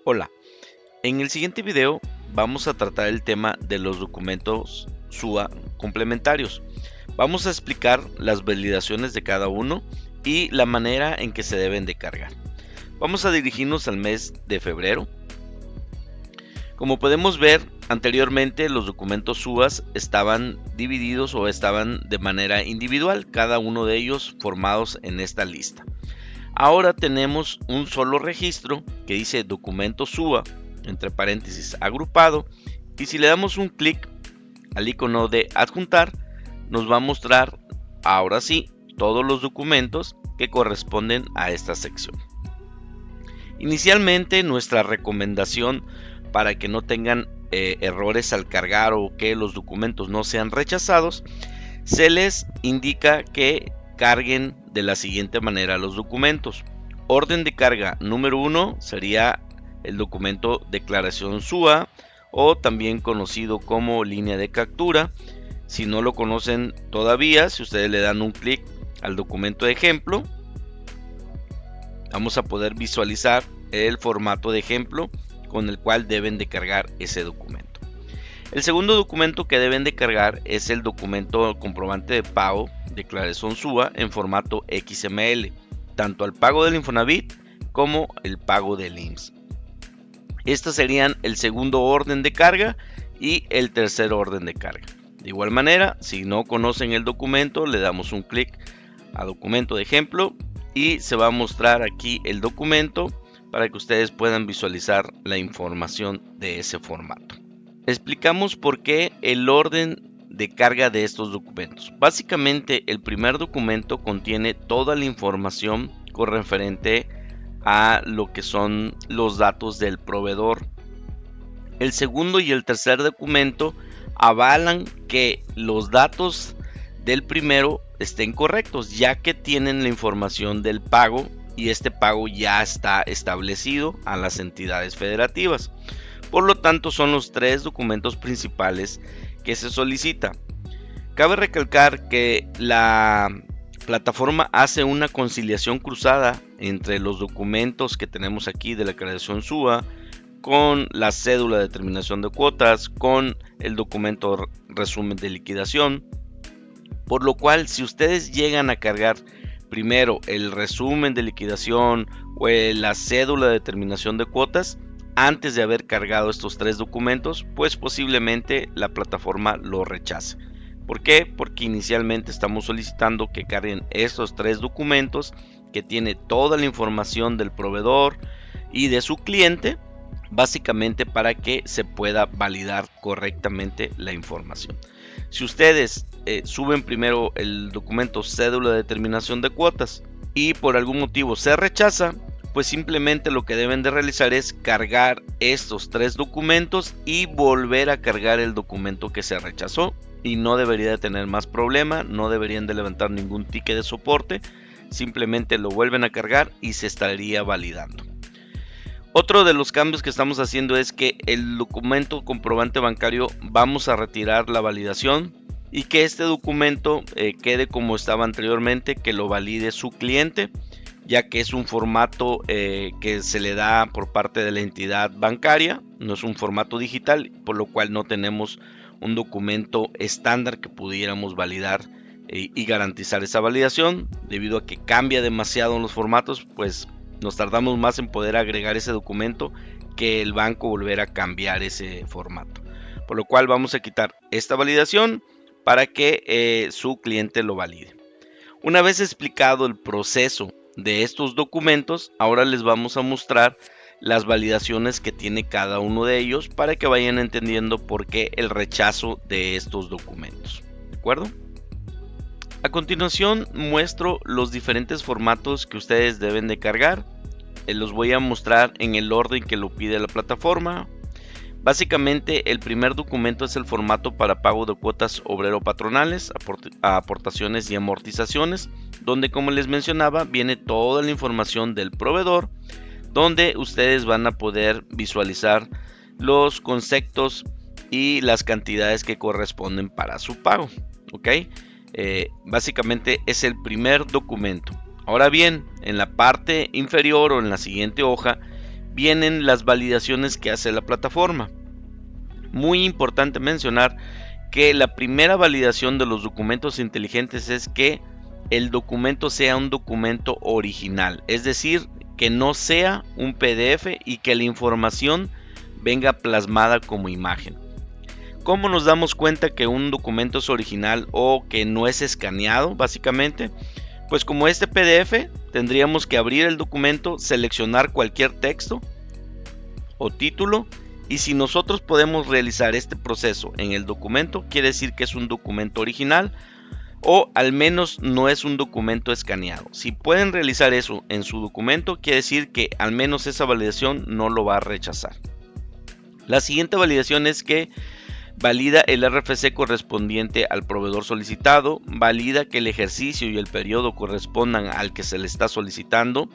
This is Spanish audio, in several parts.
Hola, en el siguiente video vamos a tratar el tema de los documentos SUA complementarios. Vamos a explicar las validaciones de cada uno y la manera en que se deben de cargar. Vamos a dirigirnos al mes de febrero. Como podemos ver anteriormente, los documentos SUA estaban divididos o estaban de manera individual, cada uno de ellos formados en esta lista. Ahora tenemos un solo registro que dice documento SUA, entre paréntesis agrupado, y si le damos un clic al icono de adjuntar, nos va a mostrar ahora sí todos los documentos que corresponden a esta sección. Inicialmente, nuestra recomendación para que no tengan errores al cargar o que los documentos no sean rechazados, se les indica que carguen de la siguiente manera los documentos. Orden de carga número 1 sería el documento declaración SUA o también conocido como línea de captura. Si no lo conocen todavía, si ustedes le dan un clic al documento de ejemplo, vamos a poder visualizar el formato de ejemplo con el cual deben de cargar ese documento. El segundo documento que deben de cargar es el documento comprobante de pago, declaración SUA en formato XML, tanto al pago del Infonavit como el pago del IMSS. Estos serían el segundo orden de carga y el tercer orden de carga. De igual manera, si no conocen el documento, le damos un clic a documento de ejemplo y se va a mostrar aquí el documento para que ustedes puedan visualizar la información de ese formato. Explicamos por qué el orden de carga de estos documentos. Básicamente, el primer documento contiene toda la información con referente a lo que son los datos del proveedor. El segundo y el tercer documento avalan que los datos del primero estén correctos, ya que tienen la información del pago y este pago ya está establecido a las entidades federativas. Por lo tanto, son los tres documentos principales que se solicita. Cabe recalcar que la plataforma hace una conciliación cruzada entre los documentos que tenemos aquí de la declaración SUA, con la cédula de determinación de cuotas, con el documento resumen de liquidación. Por lo cual, si ustedes llegan a cargar primero el resumen de liquidación o la cédula de determinación de cuotas, antes de haber cargado estos tres documentos, pues posiblemente la plataforma lo rechace. ¿Por qué? Porque inicialmente estamos solicitando que carguen estos tres documentos que tiene toda la información del proveedor y de su cliente, básicamente para que se pueda validar correctamente la información. Si ustedes suben primero el documento cédula de determinación de cuotas y por algún motivo se rechaza, pues simplemente lo que deben de realizar es cargar estos tres documentos y volver a cargar el documento que se rechazó, y no debería de tener más problema, no deberían de levantar ningún ticket de soporte, simplemente lo vuelven a cargar y se estaría validando. Otro de los cambios que estamos haciendo es que el documento comprobante bancario vamos a retirar la validación y que este documento quede como estaba anteriormente, que lo valide su cliente, ya que es un formato que se le da por parte de la entidad bancaria, no es un formato digital, por lo cual no tenemos un documento estándar que pudiéramos validar y garantizar esa validación. Debido a que cambia demasiado en los formatos, pues nos tardamos más en poder agregar ese documento que el banco volver a cambiar ese formato, por lo cual vamos a quitar esta validación para que su cliente lo valide. Una vez explicado el proceso de estos documentos, ahora les vamos a mostrar las validaciones que tiene cada uno de ellos para que vayan entendiendo por qué el rechazo de estos documentos. ¿De acuerdo? A continuación muestro los diferentes formatos que ustedes deben de cargar. Los voy a mostrar en el orden que lo pide la plataforma. Básicamente, el primer documento es el formato para pago de cuotas obrero-patronales, aportaciones y amortizaciones, donde, como les mencionaba, viene toda la información del proveedor, donde ustedes van a poder visualizar los conceptos y las cantidades que corresponden para su pago. ¿Ok? Básicamente es el primer documento. Ahora bien, en la parte inferior o en la siguiente hoja vienen las validaciones que hace la plataforma. Muy importante mencionar que la primera validación de los documentos inteligentes es que el documento sea un documento original, es decir, que no sea un PDF y que la información venga plasmada como imagen. ¿Cómo nos damos cuenta que un documento es original o que no es escaneado? Básicamente, pues como este PDF, tendríamos que abrir el documento, seleccionar cualquier texto o título, y si nosotros podemos realizar este proceso en el documento, quiere decir que es un documento original o al menos no es un documento escaneado. Si pueden realizar eso en su documento, quiere decir que al menos esa validación no lo va a rechazar. La siguiente validación es que valida el RFC correspondiente al proveedor solicitado, valida que el ejercicio y el periodo correspondan al que se le está solicitando,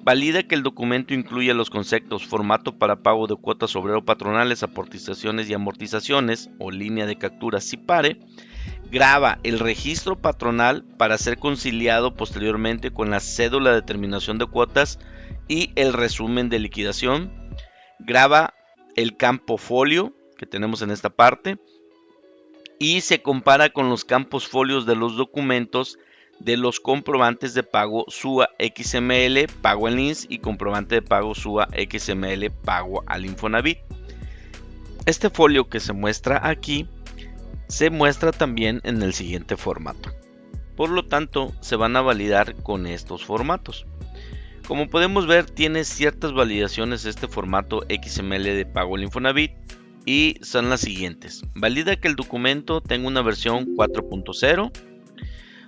valida que el documento incluya los conceptos formato para pago de cuotas obrero patronales, aportizaciones y amortizaciones o línea de captura si pare, graba el registro patronal para ser conciliado posteriormente con la cédula de determinación de cuotas y el resumen de liquidación, graba el campo folio que tenemos en esta parte y se compara con los campos folios de los documentos de los comprobantes de pago SUA XML pago al INSS y comprobante de pago SUA XML pago al Infonavit. Este folio que se muestra aquí se muestra también en el siguiente formato. Por lo tanto, se van a validar con estos formatos. Como podemos ver, tiene ciertas validaciones este formato XML de pago al Infonavit y son las siguientes. Valida que el documento tenga una versión 4.0.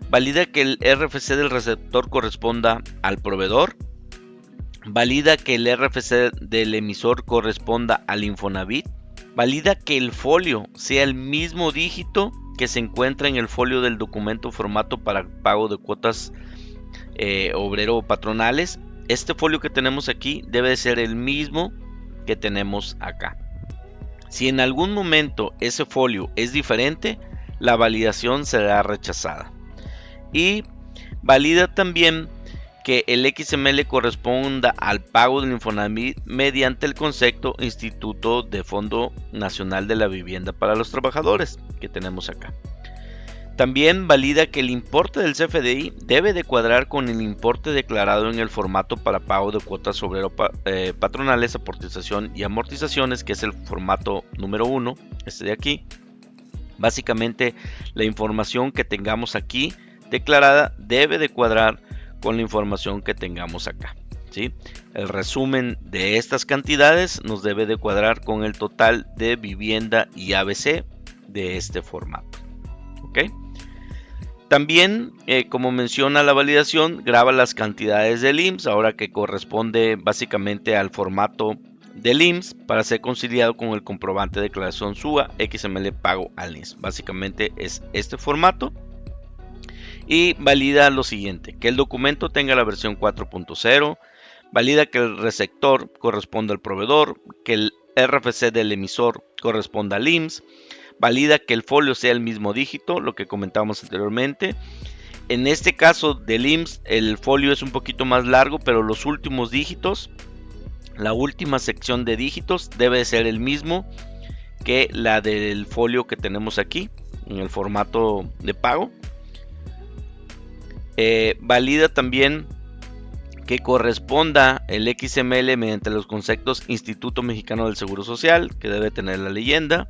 Valida que el RFC del receptor corresponda al proveedor. Valida que el RFC del emisor corresponda al Infonavit. Valida que el folio sea el mismo dígito que se encuentra en el folio del documento formato para pago de cuotas obrero patronales. Este folio que tenemos aquí debe de ser el mismo que tenemos acá. Si en algún momento ese folio es diferente, la validación será rechazada. Y valida también que el XML corresponda al pago del Infonavit mediante el concepto Instituto de Fondo Nacional de la Vivienda para los Trabajadores que tenemos acá. También valida que el importe del CFDI debe de cuadrar con el importe declarado en el formato para pago de cuotas obrero patronales, aportización y amortizaciones, que es el formato número 1, este de aquí. Básicamente, la información que tengamos aquí declarada debe de cuadrar con la información que tengamos acá, ¿sí? El resumen de estas cantidades nos debe de cuadrar con el total de vivienda y ABC de este formato, ¿ok? También, como menciona la validación, graba las cantidades del IMSS, ahora que corresponde básicamente al formato del IMSS para ser conciliado con el comprobante de declaración SUA XML pago al IMSS. Básicamente es este formato. Y valida lo siguiente, que el documento tenga la versión 4.0, valida que el receptor corresponda al proveedor, que el RFC del emisor corresponda al IMSS, valida que el folio sea el mismo dígito, lo que comentábamos anteriormente. En este caso del IMSS el folio es un poquito más largo, pero los últimos dígitos, la última sección de dígitos debe ser el mismo que la del folio que tenemos aquí en el formato de pago. Valida también que corresponda el XML mediante los conceptos Instituto Mexicano del Seguro Social, que debe tener la leyenda.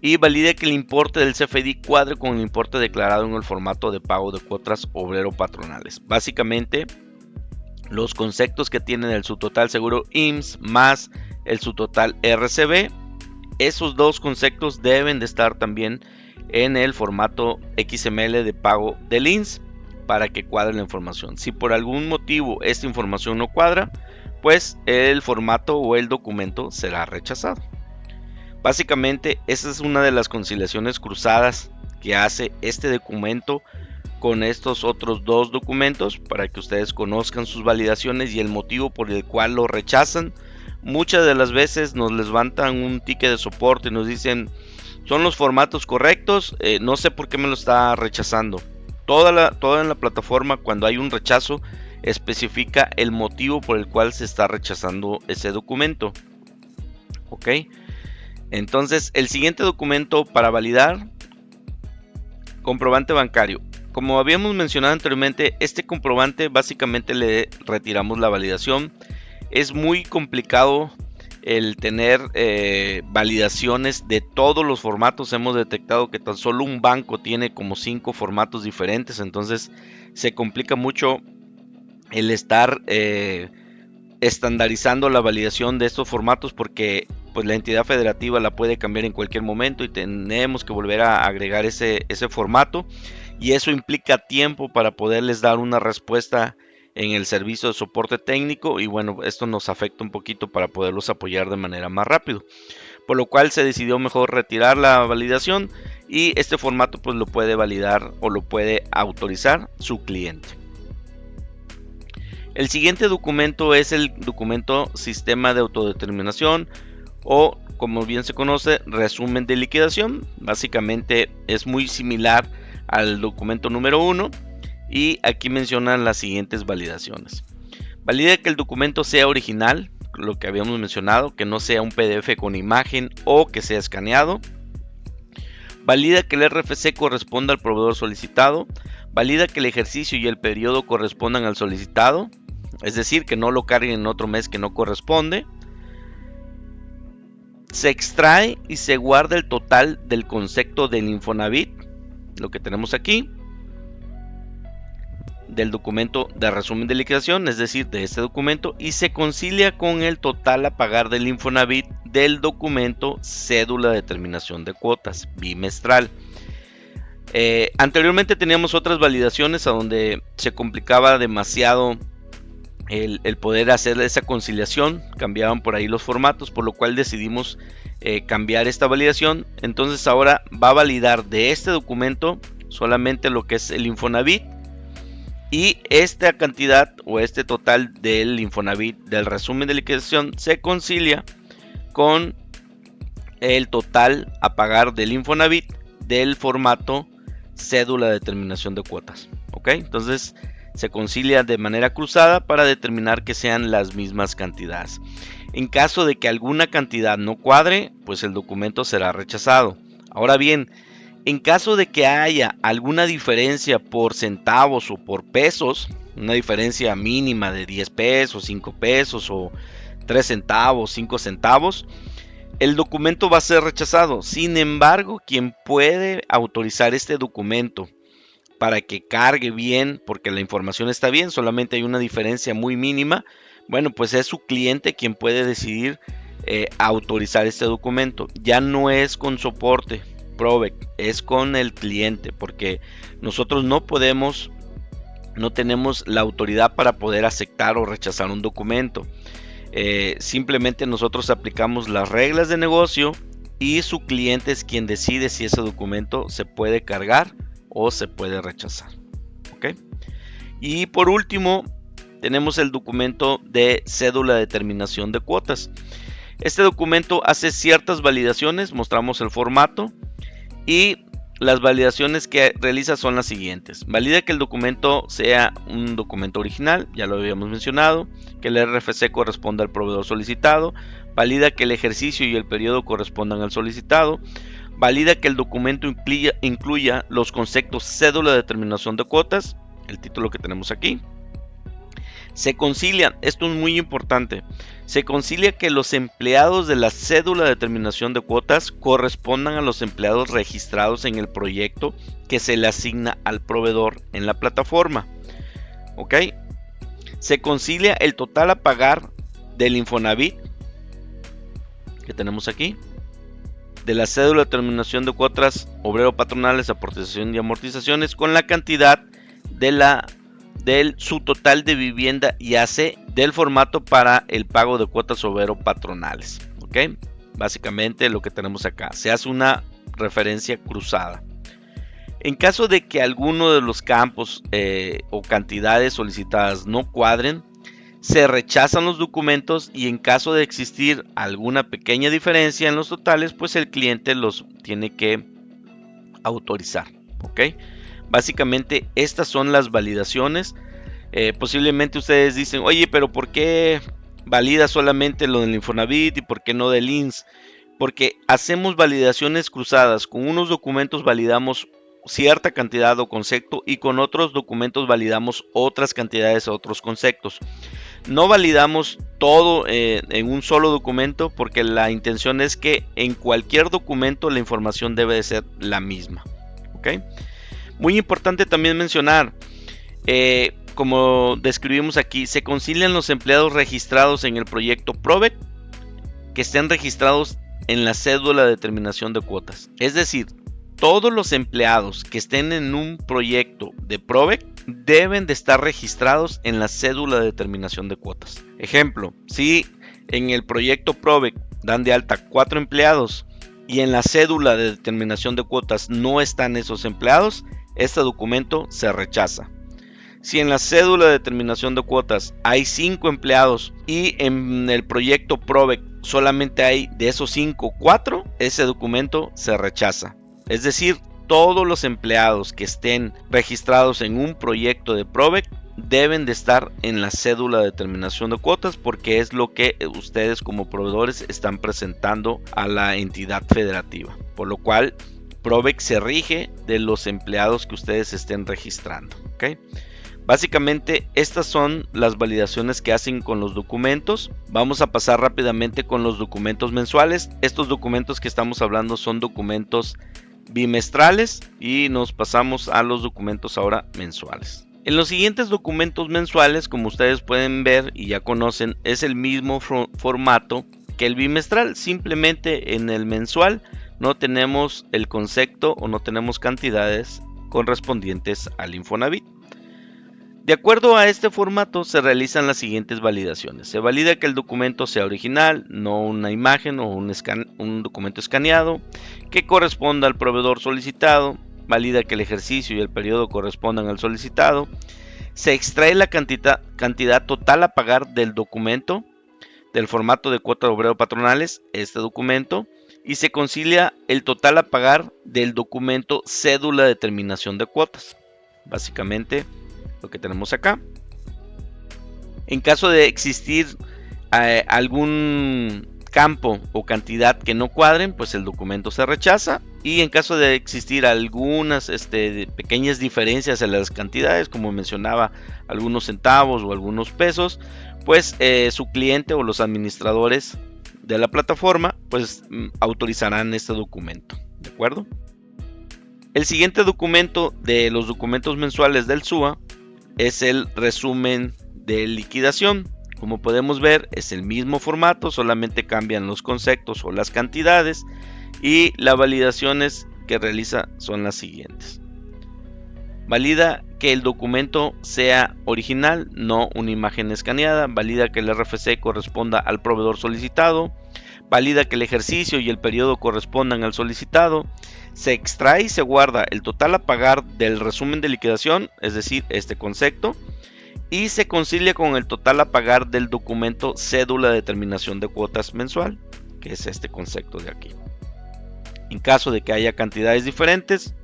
Y valida que el importe del CFDI cuadre con el importe declarado en el formato de pago de cuotas obrero patronales. Básicamente, los conceptos que tienen el subtotal seguro IMSS más el subtotal RCB, esos dos conceptos deben de estar también en el formato XML de pago del IMSS para que cuadre la información. Si por algún motivo esta información no cuadra, pues el formato o el documento será rechazado. Básicamente, esta es una de las conciliaciones cruzadas que hace este documento con estos otros dos documentos para que ustedes conozcan sus validaciones y el motivo por el cual lo rechazan. Muchas de las veces nos levantan un ticket de soporte y nos dicen: son los formatos correctos, no sé por qué me lo está rechazando. Toda en la plataforma, cuando hay un rechazo, especifica el motivo por el cual se está rechazando ese documento. Ok, entonces el siguiente documento para validar, comprobante bancario. Como habíamos mencionado anteriormente, este comprobante básicamente le retiramos la validación. Es muy complicado el tener validaciones de todos los formatos. Hemos detectado que tan solo un banco tiene como 5 formatos diferentes, entonces se complica mucho el estar estandarizando la validación de estos formatos, porque pues la entidad federativa la puede cambiar en cualquier momento y tenemos que volver a agregar ese formato, y eso implica tiempo para poderles dar una respuesta en el servicio de soporte técnico, y bueno, esto nos afecta un poquito para poderlos apoyar de manera más rápido, por lo cual se decidió mejor retirar la validación, y este formato pues lo puede validar o lo puede autorizar su cliente. El siguiente documento es el documento Sistema de Autodeterminación, o como bien se conoce, resumen de liquidación. Básicamente es muy similar al documento número 1, y aquí mencionan las siguientes validaciones. Valida que el documento sea original, lo que habíamos mencionado, que no sea un PDF con imagen o que sea escaneado. Valida que el RFC corresponda al proveedor solicitado. Valida que el ejercicio y el periodo correspondan al solicitado, es decir, que no lo carguen en otro mes que no corresponde. Se extrae y se guarda el total del concepto del Infonavit, lo que tenemos aquí, del documento de resumen de liquidación, es decir, de este documento, y se concilia con el total a pagar del Infonavit del documento cédula de determinación de cuotas bimestral. Anteriormente teníamos otras validaciones a donde se complicaba demasiado el poder hacer esa conciliación, cambiaban por ahí los formatos, por lo cual decidimos cambiar esta validación. Entonces ahora va a validar de este documento solamente lo que es el Infonavit, y esta cantidad o este total del Infonavit del resumen de liquidación se concilia con el total a pagar del Infonavit del formato cédula de determinación de cuotas. ¿Ok? Entonces se concilia de manera cruzada para determinar que sean las mismas cantidades. En caso de que alguna cantidad no cuadre, pues el documento será rechazado. Ahora bien, en caso de que haya alguna diferencia por centavos o por pesos, una diferencia mínima de 10 pesos, 5 pesos o 3 centavos, 5 centavos, el documento va a ser rechazado. Sin embargo, quien puede autorizar este documento para que cargue bien, porque la información está bien, solamente hay una diferencia muy mínima, bueno, pues es su cliente quien puede decidir autorizar este documento. Ya no es con soporte Provec, es con el cliente, porque nosotros no tenemos la autoridad para poder aceptar o rechazar un documento. Simplemente nosotros aplicamos las reglas de negocio, y su cliente es quien decide si ese documento se puede cargar o se puede rechazar. ¿Ok? Y por último tenemos el documento de cédula de determinación de cuotas. Este documento hace ciertas validaciones, mostramos el formato, y las validaciones que realiza son las siguientes. Valida que el documento sea un documento original, ya lo habíamos mencionado, que el RFC corresponda al proveedor solicitado. Valida que el ejercicio y el periodo correspondan al solicitado. Valida que el documento incluya los conceptos cédula de determinación de cuotas, el título que tenemos aquí. Se concilia, esto es muy importante, se concilia que los empleados de la cédula de determinación de cuotas correspondan a los empleados registrados en el proyecto que se le asigna al proveedor en la plataforma. ¿Ok? Se concilia el total a pagar del Infonavit que tenemos aquí, de la cédula de determinación de cuotas obrero patronales, aportación y amortizaciones, con la cantidad del su total de vivienda y AC del formato para el pago de cuotas obrero patronales. ¿Ok? Básicamente lo que tenemos acá, se hace una referencia cruzada. En caso de que alguno de los campos o cantidades solicitadas no cuadren, se rechazan los documentos, y en caso de existir alguna pequeña diferencia en los totales, pues el cliente los tiene que autorizar. ¿Ok? Básicamente estas son las validaciones Posiblemente ustedes dicen, oye, pero ¿por qué valida solamente lo del Infonavit y por qué no del INSS? Porque hacemos validaciones cruzadas. Con unos documentos validamos cierta cantidad o concepto y con otros documentos validamos otras cantidades o otros conceptos. No validamos todo en un solo documento porque la intención es que en cualquier documento la información debe de ser la misma. ¿Okay? Muy importante también mencionar, como describimos aquí, se concilian los empleados registrados en el proyecto PROVEC que estén registrados en la cédula de determinación de cuotas. Es decir, todos los empleados que estén en un proyecto de PROVEC deben de estar registrados en la cédula de determinación de cuotas. Ejemplo, si en el proyecto PROVEC dan de alta 4 empleados y en la cédula de determinación de cuotas no están esos empleados, este documento se rechaza. Si en la cédula de determinación de cuotas hay 5 empleados y en el proyecto PROVEC solamente hay de esos 5, 4, ese documento se rechaza. Es decir, todos los empleados que estén registrados en un proyecto de PROVEC deben de estar en la cédula de determinación de cuotas porque es lo que ustedes como proveedores están presentando a la entidad federativa. Por lo cual, PROVEC se rige de los empleados que ustedes estén registrando. ¿Okay? Básicamente estas son las validaciones que hacen con los documentos. Vamos a pasar rápidamente con los documentos mensuales. Estos documentos que estamos hablando son documentos bimestrales y nos pasamos a los documentos ahora mensuales. En los siguientes documentos mensuales, como ustedes pueden ver y ya conocen, es el mismo formato que el bimestral. Simplemente en el mensual no tenemos el concepto o no tenemos cantidades correspondientes al Infonavit. De acuerdo a este formato se realizan las siguientes validaciones. Se valida que el documento sea original, no una imagen o un documento escaneado, que corresponda al proveedor solicitado, valida que el ejercicio y el periodo correspondan al solicitado, se extrae la cantidad total a pagar del documento, del formato de cuota de obrero patronales, este documento, y se concilia el total a pagar del documento cédula de determinación de cuotas. Básicamente lo que tenemos acá. En caso de existir algún campo o cantidad que no cuadren, pues el documento se rechaza. Y en caso de existir algunas pequeñas diferencias en las cantidades, como mencionaba, algunos centavos o algunos pesos, pues su cliente o los administradores de la plataforma pues autorizarán este documento. ¿De acuerdo? El siguiente documento de los documentos mensuales del SUA es el resumen de liquidación. Como podemos ver, es el mismo formato, solamente cambian los conceptos o las cantidades y las validaciones que realiza son las siguientes. Valida que el documento sea original, no una imagen escaneada. Valida que el RFC corresponda al proveedor solicitado. Valida que el ejercicio y el periodo correspondan al solicitado. Se extrae y se guarda el total a pagar del resumen de liquidación, es decir, este concepto, y se concilia con el total a pagar del documento cédula de determinación de cuotas mensual, que es este concepto de aquí. En caso de que haya cantidades diferentes,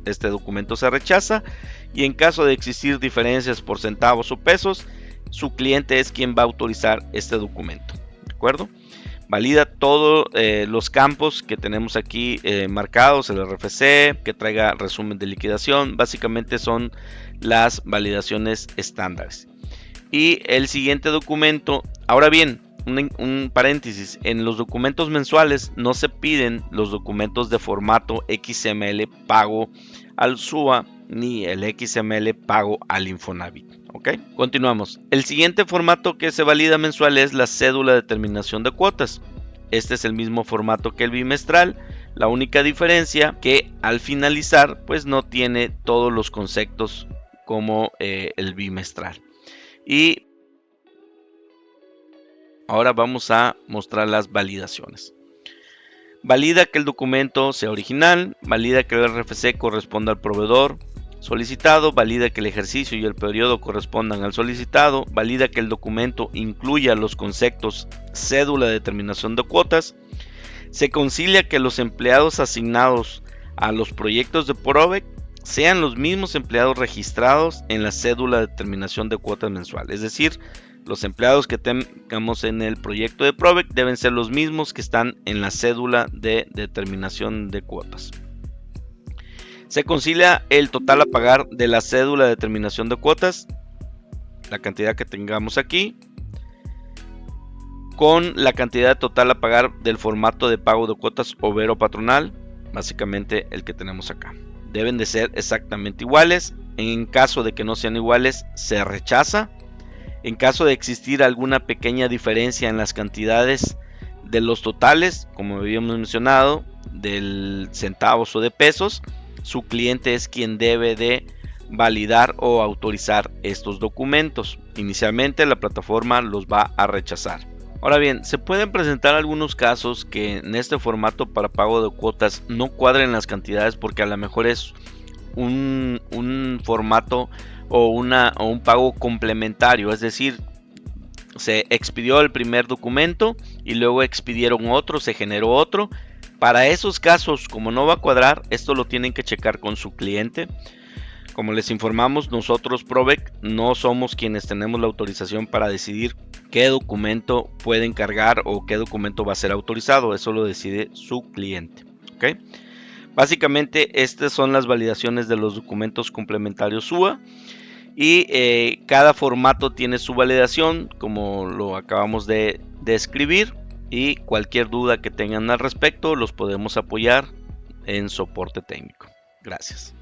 este documento se rechaza, y en caso de existir diferencias por centavos o pesos, su cliente es quien va a autorizar este documento. ¿De acuerdo? Valida todos los campos que tenemos aquí marcados, el RFC, que traiga resumen de liquidación. Básicamente son las validaciones estándares. Y el siguiente documento, ahora bien, un paréntesis, en los documentos mensuales no se piden los documentos de formato XML pago al SUA ni el XML pago al Infonavit. ¿Ok? Continuamos. El siguiente formato que se valida mensual es la cédula de determinación de cuotas. Este es el mismo formato que el bimestral. La única diferencia que al finalizar pues no tiene todos los conceptos como el bimestral. Y ahora vamos a mostrar las validaciones. Valida que el documento sea original, valida que el RFC corresponda al proveedor solicitado, valida que el ejercicio y el periodo correspondan al solicitado, valida que el documento incluya los conceptos cédula de determinación de cuotas, se concilia que los empleados asignados a los proyectos de PROVEC sean los mismos empleados registrados en la cédula de determinación de cuotas mensual. Es decir, los empleados que tengamos en el proyecto de Provec deben ser los mismos que están en la cédula de determinación de cuotas. Se concilia el total a pagar de la cédula de determinación de cuotas, la cantidad que tengamos aquí, con la cantidad total a pagar del formato de pago de cuotas obrero patronal, básicamente el que tenemos acá. Deben de ser exactamente iguales. En caso de que no sean iguales, se rechaza. En caso de existir alguna pequeña diferencia en las cantidades de los totales, como habíamos mencionado, del centavos o de pesos, su cliente es quien debe de validar o autorizar estos documentos. Inicialmente la plataforma los va a rechazar. Ahora bien, se pueden presentar algunos casos que en este formato para pago de cuotas no cuadren las cantidades porque a lo mejor es un formato o un pago complementario, es decir, se expidió el primer documento y luego expidieron otro, se generó otro. Para esos casos, como no va a cuadrar, esto lo tienen que checar con su cliente. Como les informamos, nosotros Provec no somos quienes tenemos la autorización para decidir qué documento pueden cargar o qué documento va a ser autorizado. Eso lo decide su cliente. ¿Okay? Básicamente estas son las validaciones de los documentos complementarios SUA y cada formato tiene su validación como lo acabamos de describir, y cualquier duda que tengan al respecto los podemos apoyar en soporte técnico. Gracias.